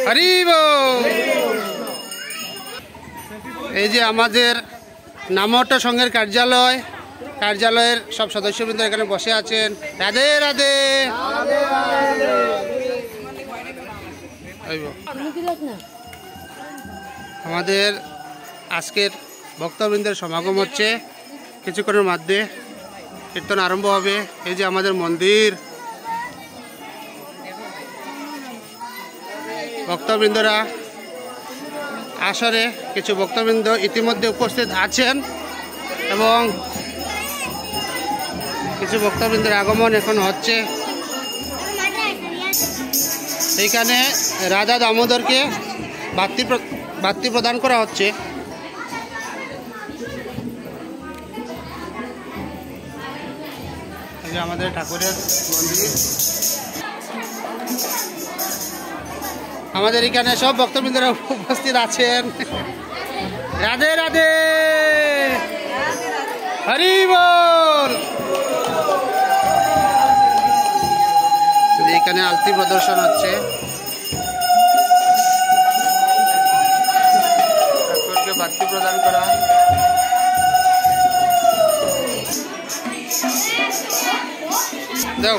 হরি বল। এই যে আমাদের নামহট্ট সংঘের কার্যালয়ের সব সদস্যবৃন্দ এখানে বসে আছেন। রাধে রাধে। আমাদের আজকের ভক্তবৃন্দের সমাগম হচ্ছে, কিছুক্ষণের মধ্যে কীর্তন আরম্ভ হবে। এই যে আমাদের মন্দির, ভক্তবৃন্দরা আসরে কিছু ভক্তবৃন্দ ইতিমধ্যে উপস্থিত আছেন এবং কিছু ভক্তবৃন্দের আগমন এখন হচ্ছে। এইখানে রাধা দামোদরকে বাতি প্রদান করা হচ্ছে। এই যে আমাদের ঠাকুরের মন্দির, আমাদের এখানে সব ভক্তবৃন্দরা উপস্থিত আছেন। রাধে রাধে, হরি বল। এখানে আলতি প্রদর্শন হচ্ছে, ঠাকুরকে বাতি প্রদান করা। দাও।